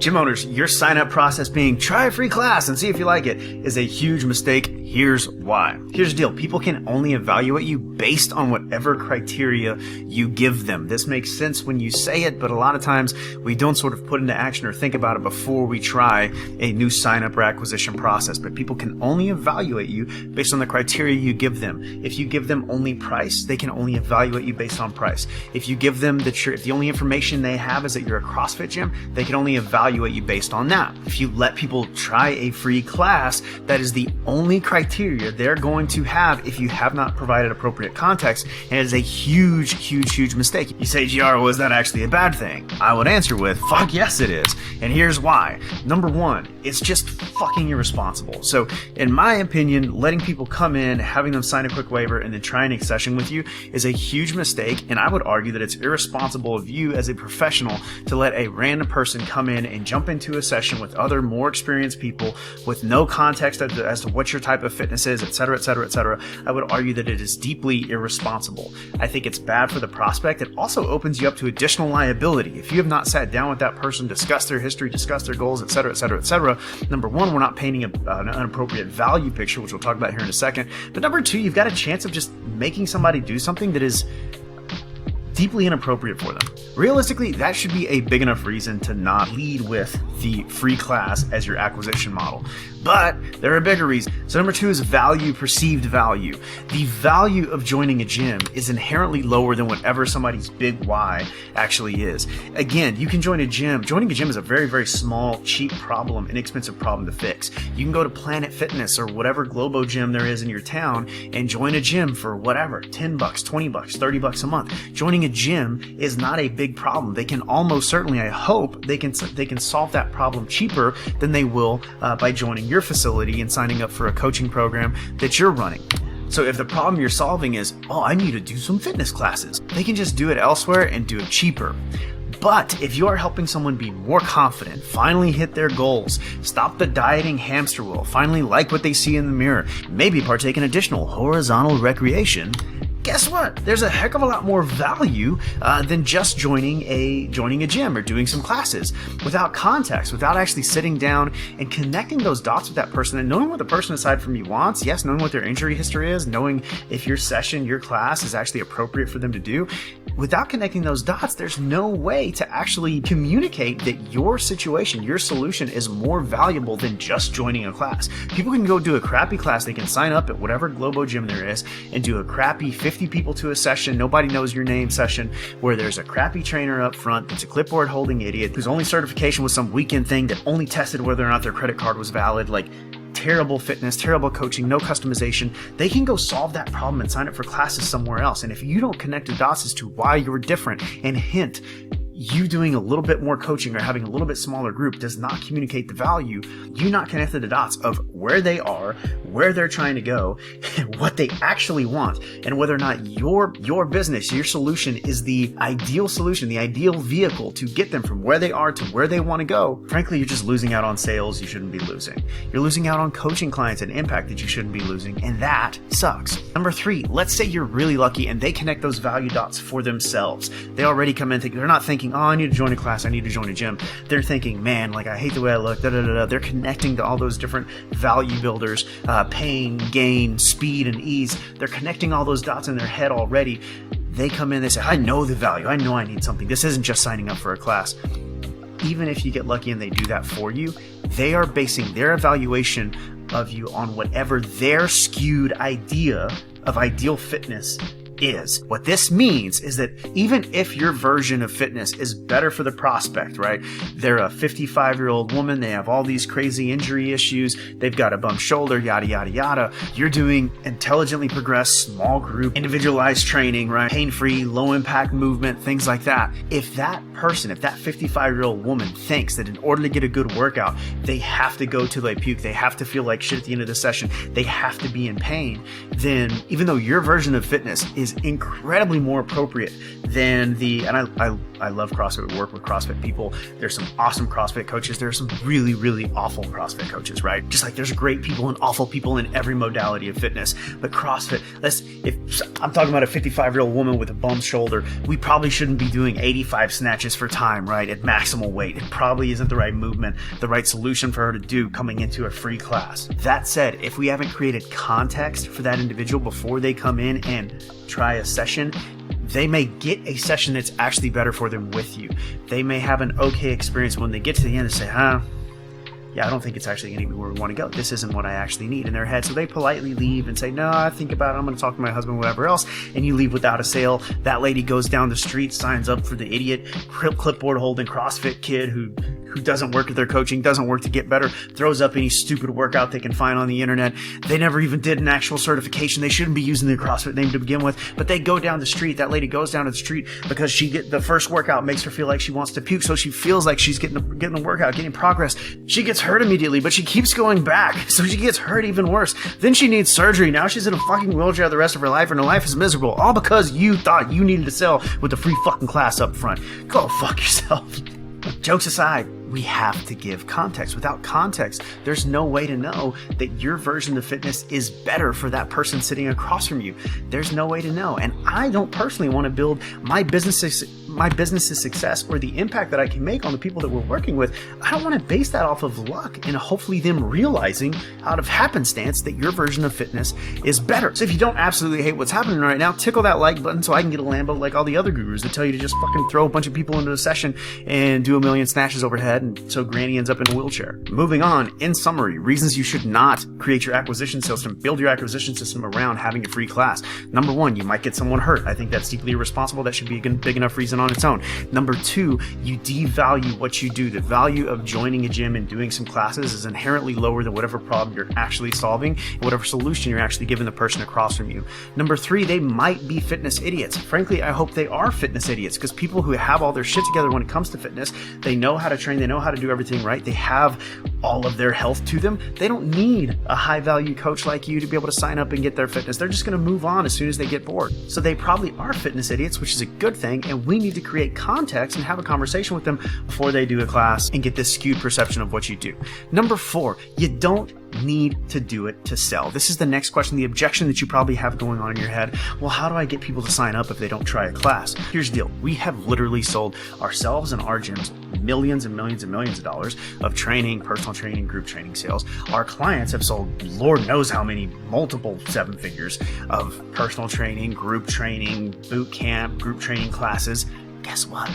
Gym owners, your sign-up process being try a free class and see if you like it is a huge mistake. Here's why. Here's the deal. People can only evaluate you based on whatever criteria you give them. This makes sense when you say it, but a lot of times we don't sort of put into action or think about it before we try a new sign-up or acquisition process. But people can only evaluate you based on the criteria you give them. If you give them only price, they can only evaluate you based on price. If you give them if the only information they have is that you're a CrossFit gym, they can only evaluate you based on that. If you let people try a free class, that is the only criteria they're going to have if you have not provided appropriate context, and it is a huge mistake. You say, GR, was that actually a bad thing? I would answer with, fuck yes it is. And here's why. Number one, it's just fucking irresponsible. So in my opinion, letting people come in, having them sign a quick waiver, and then trying a session with you is a huge mistake, and I would argue that it's irresponsible of you as a professional to let a random person come in and jump into a session with other more experienced people with no context as to what your type of fitness is, etc., etc., etc. I would argue that it is deeply irresponsible. I think it's bad for the prospect. It also opens you up to additional liability. If you have not sat down with that person, discussed their history, discussed their goals, etc., etc., etc., number one, we're not painting an inappropriate value picture, which we'll talk about here in a second. But number two, you've got a chance of just making somebody do something that is deeply inappropriate for them. Realistically, that should be a big enough reason to not lead with the free class as your acquisition model. But there are bigger reasons. So number two is value, perceived value. The value of joining a gym is inherently lower than whatever somebody's big why actually is. Again, you can join a gym. Joining a gym is a very small, cheap problem, inexpensive problem to fix. You can go to Planet Fitness or whatever Globo gym there is in your town and join a gym for whatever, $10, $20, $30 a month. Joining a gym is not a big problem. They can almost certainly, I hope, they can solve that problem cheaper than they will by joining your facility and signing up for a coaching program that you're running. So if the problem you're solving is, oh, I need to do some fitness classes, they can just do it elsewhere and do it cheaper. But if you are helping someone be more confident, finally hit their goals, stop the dieting hamster wheel, finally like what they see in the mirror, maybe partake in additional horizontal recreation, guess what? There's a heck of a lot more value than just joining a gym or doing some classes without context, without actually sitting down and connecting those dots with that person and knowing what the person aside from you wants. Yes, knowing what their injury history is, knowing if your session, your class is actually appropriate for them to do. Without connecting those dots, there's no way to actually communicate that your situation, your solution is more valuable than just joining a class. People can go do a crappy class. They can sign up at whatever Globo gym there is and do a crappy 50 people to a session, nobody knows your name session, where there's a crappy trainer up front that's a clipboard holding idiot whose only certification was some weekend thing that only tested whether or not their credit card was valid. Like, terrible fitness, terrible coaching, no customization. They can go solve that problem and sign up for classes somewhere else. And if you don't connect the dots as to why you're different, and hint, you doing a little bit more coaching or having a little bit smaller group does not communicate the value, you not connected the dots of where they are, where they're trying to go, what they actually want, and whether or not your business, your solution is the ideal solution, the ideal vehicle to get them from where they are to where they want to go. Frankly, you're just losing out on sales you shouldn't be losing. You're losing out on coaching clients and impact that you shouldn't be losing, and that sucks. Number three, let's say you're really lucky and they connect those value dots for themselves. They already come in thinking, they're not thinking, oh, I need to join a class, I need to join a gym. They're thinking, man, like, I hate the way I look, They're connecting to all those different value builders, pain, gain, speed, and ease. They're connecting all those dots in their head already. They come in, they say, I know the value, I know I need something. This isn't just signing up for a class. Even if you get lucky and they do that for you, they are basing their evaluation of you on whatever their skewed idea of ideal fitness is. What this means is that even if your version of fitness is better for the prospect, right? They're a 55-year-old woman. They have all these crazy injury issues. They've got a bump shoulder, yada, yada, yada. You're doing intelligently progressed, small group, individualized training, right? Pain-free, low-impact movement, things like that. If that person, if that 55-year-old woman thinks that in order to get a good workout, they have to go till they puke, they have to feel like shit at the end of the session, they have to be in pain, then even though your version of fitness is is incredibly more appropriate than and I love CrossFit. We work with CrossFit people. There's some awesome CrossFit coaches. There's some really, really awful CrossFit coaches, right? Just like there's great people and awful people in every modality of fitness. But CrossFit, if I'm talking about a 55-year-old woman with a bum shoulder, we probably shouldn't be doing 85 snatches for time, right? At maximal weight. It probably isn't the right movement, the right solution for her to do coming into a free class. That said, if we haven't created context for that individual before they come in and try a session, they may get a session that's actually better for them with you. They may have an okay experience when they get to the end and say, yeah, I don't think it's actually going to be where we want to go. This isn't what I actually need in their head. So they politely leave and say, no, I think about it. I'm going to talk to my husband, whatever else. And you leave without a sale. That lady goes down the street, signs up for the idiot clipboard holding CrossFit kid who doesn't work at their coaching, doesn't work to get better, throws up any stupid workout they can find on the internet. They never even did an actual certification. They shouldn't be using the CrossFit name to begin with, but they go down the street. That lady goes down to the street because the first workout makes her feel like she wants to puke. So she feels like she's getting the workout, getting progress. She gets hurt immediately, but she keeps going back. So she gets hurt even worse. Then she needs surgery. Now she's in a fucking wheelchair the rest of her life and her life is miserable. All because you thought you needed to sell with a free fucking class up front. Go fuck yourself. Jokes aside, we have to give context. Without context, there's no way to know that your version of fitness is better for that person sitting across from you. There's no way to know. And I don't personally want to build my business's success or the impact that I can make on the people that we're working with. I don't want to base that off of luck and hopefully them realizing out of happenstance that your version of fitness is better. So if you don't absolutely hate what's happening right now, tickle that like button so I can get a Lambo like all the other gurus that tell you to just fucking throw a bunch of people into a session and do a million snatches overhead, and so Granny ends up in a wheelchair. Moving on, in summary, reasons you should not create your acquisition system, build your acquisition system around having a free class. Number one, you might get someone hurt. I think that's deeply irresponsible. That should be a big enough reason on its own. Number two, you devalue what you do. The value of joining a gym and doing some classes is inherently lower than whatever problem you're actually solving and whatever solution you're actually giving the person across from you. Number three, they might be fitness idiots. Frankly, I hope they are fitness idiots, because people who have all their shit together when it comes to fitness, they know how to train, they know how to do everything right, they have all of their health to them. They don't need a high value coach like you to be able to sign up and get their fitness. They're just going to move on as soon as they get bored. So they probably are fitness idiots, which is a good thing, and we need to create context and have a conversation with them before they do a class and get this skewed perception of what you do. Number four, you don't need to do it to sell. This is the next question, the objection that you probably have going on in your head. Well, how do I get people to sign up if they don't try a class? Here's the deal. We have literally sold ourselves and our gyms millions and millions and millions of dollars of training, personal training, group training sales. Our clients have sold Lord knows how many, multiple seven figures of personal training, group training, boot camp, group training classes. Guess what?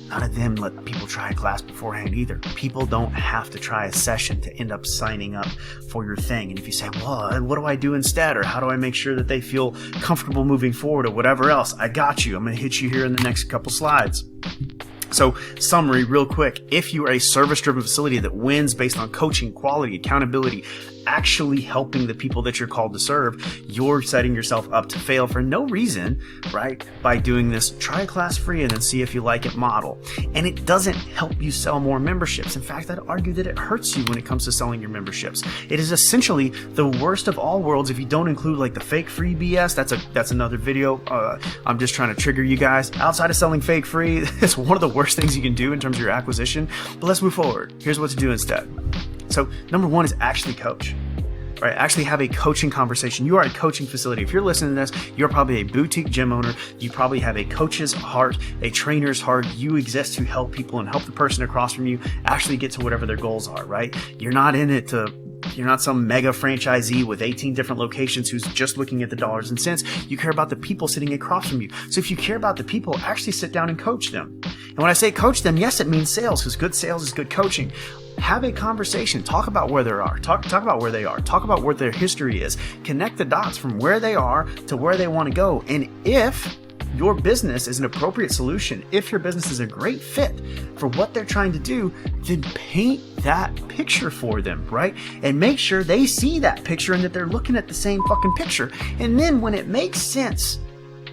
None of them let people try a class beforehand either. People don't have to try a session to end up signing up for your thing. And if you say, well, what do I do instead? Or how do I make sure that they feel comfortable moving forward or whatever else? I got you. I'm going to hit you here in the next couple slides. So, summary real quick. If you are a service-driven facility that wins based on coaching, quality, accountability, actually helping the people that you're called to serve, you're setting yourself up to fail for no reason, right? By doing this, try a class free and then see if you like it model. And it doesn't help you sell more memberships. In fact, I'd argue that it hurts you when it comes to selling your memberships. It is essentially the worst of all worlds if you don't include like the fake free BS. That's another video. I'm just trying to trigger you guys. Outside of selling fake free, it's one of the worst things you can do in terms of your acquisition. But let's move forward. Here's what to do instead. So number one is actually coach, right? Actually have a coaching conversation. You are a coaching facility. If you're listening to this, you're probably a boutique gym owner. You probably have a coach's heart, a trainer's heart. You exist to help people and help the person across from you actually get to whatever their goals are, right? You're not some mega franchisee with 18 different locations who's just looking at the dollars and cents. You care about the people sitting across from you. So if you care about the people, actually sit down and coach them. And when I say coach them, yes, it means sales, because good sales is good coaching. Have a conversation. Talk about where they are. Talk about where they are. Talk about what their history is. Connect the dots from where they are to where they want to go. And if your business is an appropriate solution, if your business is a great fit for what they're trying to do, then paint that picture for them, right? And make sure they see that picture and that they're looking at the same fucking picture. And then when it makes sense,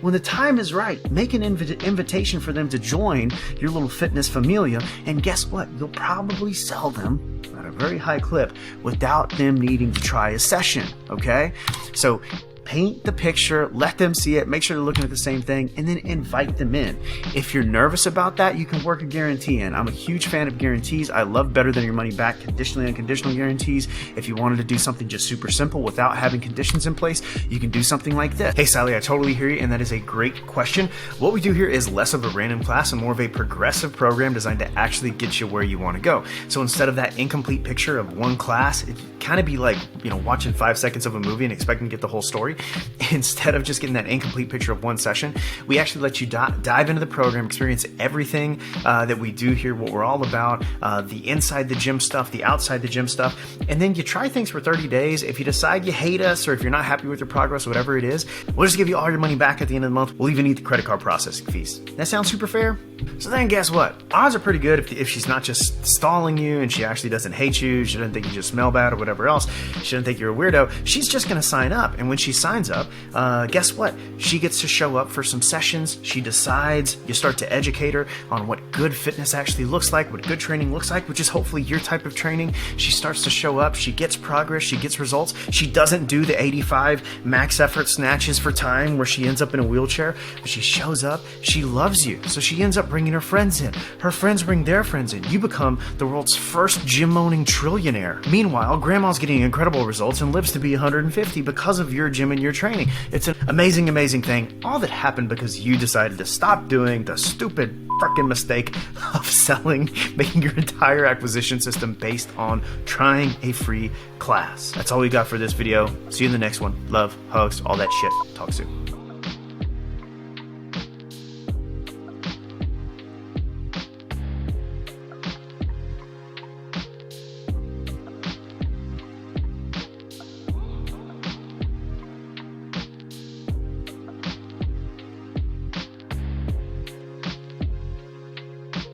when the time is right, make an invitation for them to join your little fitness familia. And guess what? You'll probably sell them at a very high clip without them needing to try a session, okay? So Paint the picture, let them see it, make sure they're looking at the same thing, and then invite them in. If you're nervous about that, you can work a guarantee in. I'm a huge fan of guarantees. I love better than your money back conditionally unconditional guarantees. If you wanted to do something just super simple without having conditions in place, you can do something like this. Hey Sally, I totally hear you, and that is a great question. What we do here is less of a random class and more of a progressive program designed to actually get you where you want to go. So instead of that incomplete picture of one class, it kind of be like, watching 5 seconds of a movie and expecting to get the whole story. Instead of just getting that incomplete picture of one session, we actually let you dive into the program, experience everything that we do here, what we're all about, the inside the gym stuff, the outside the gym stuff, and then you try things for 30 days. If you decide you hate us or if you're not happy with your progress, whatever it is, we'll just give you all your money back at the end of the month. We'll even eat the credit card processing fees. That sounds super fair? So then guess what? Odds are pretty good if she's not just stalling you and she actually doesn't hate you, she doesn't think you just smell bad or whatever else, she doesn't think you're a weirdo, she's just going to sign up. And when she signs up, guess what? She gets to show up for some sessions. She decides, you start to educate her on what good fitness actually looks like, what good training looks like, which is hopefully your type of training. She starts to show up, she gets progress, she gets results. She doesn't do the 85 max effort snatches for time where she ends up in a wheelchair, but she shows up, she loves you. So she ends up bringing her friends in. Her friends bring their friends in. You become the world's first gym-owning trillionaire. Meanwhile, grandma's getting incredible results and lives to be 150 because of your gym and your training. It's an amazing, amazing thing. All that happened because you decided to stop doing the stupid freaking mistake of making your entire acquisition system based on trying a free class. That's all we got for this video. See you in the next one. Love, hugs, all that shit. Talk soon.